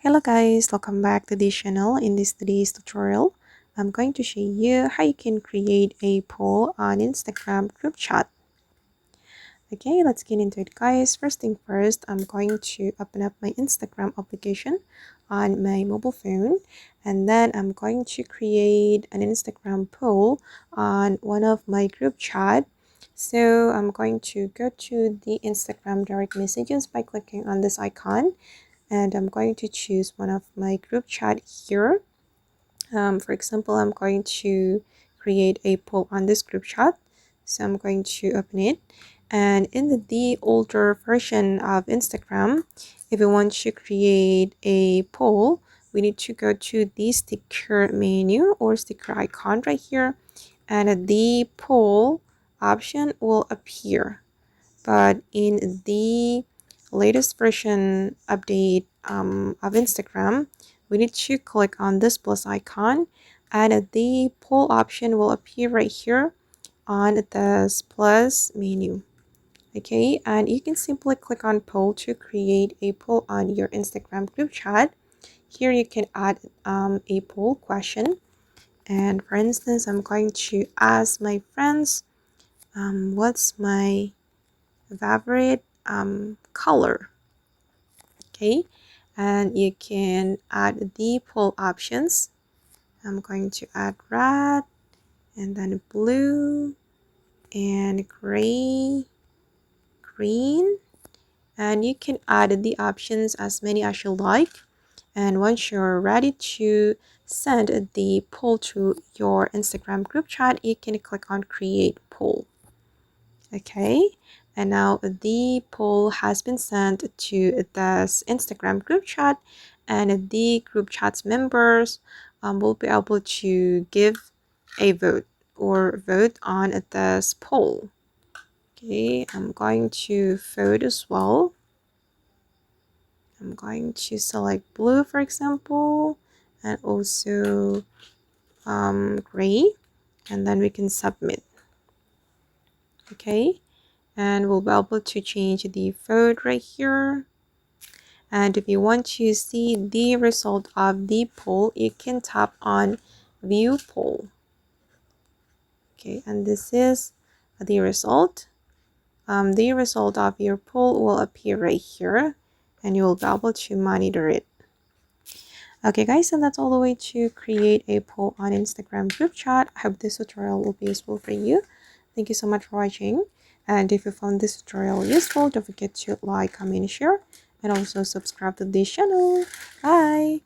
Hello guys, welcome back to this channel. In today's tutorial, I'm going to show you how you can create a poll on Instagram group chat. Okay, let's get into it guys. First thing first, I'm going to open up my Instagram application on my mobile phone, and then I'm going to create an Instagram poll on one of my group chat. So I'm going to go to the Instagram direct messages by clicking on this icon, and I'm going to choose one of my group chat here. For example, I'm going to create a poll on this group chat. So I'm going to open it. And in the older version of Instagram, if we want to create a poll, we need to go to the sticker menu or sticker icon right here. And the poll option will appear. But in the latest version update of Instagram, we need to click on this plus icon, and the poll option will appear right here on this plus menu. Okay, and you can simply click on poll to create a poll on your Instagram group chat. Here you can add a poll question, and for instance, I'm going to ask my friends, what's my favorite color? Okay, and you can add the poll options. I'm going to add red, and then blue, and gray, green, and you can add the options as many as you like. And once you're ready to send the poll to your Instagram group chat, you can click on create poll. Okay, and now the poll has been sent to this Instagram group chat, and the group chat's members will be able to give a vote or vote on this poll. Okay, I'm going to vote as well. I'm going to select blue, for example, and also gray, and then we can submit. Okay, and we'll be able to change the vote right here. And if you want to see the result of the poll, you can tap on view poll. Okay, and this is the result. The result of your poll will appear right here, and you will be able to monitor it. Okay guys, and that's all the way to create a poll on Instagram group chat. I hope this tutorial will be useful for you. Thank you so much for watching, and if you found this tutorial useful, don't forget to like, comment, share, and also subscribe to this channel. Bye.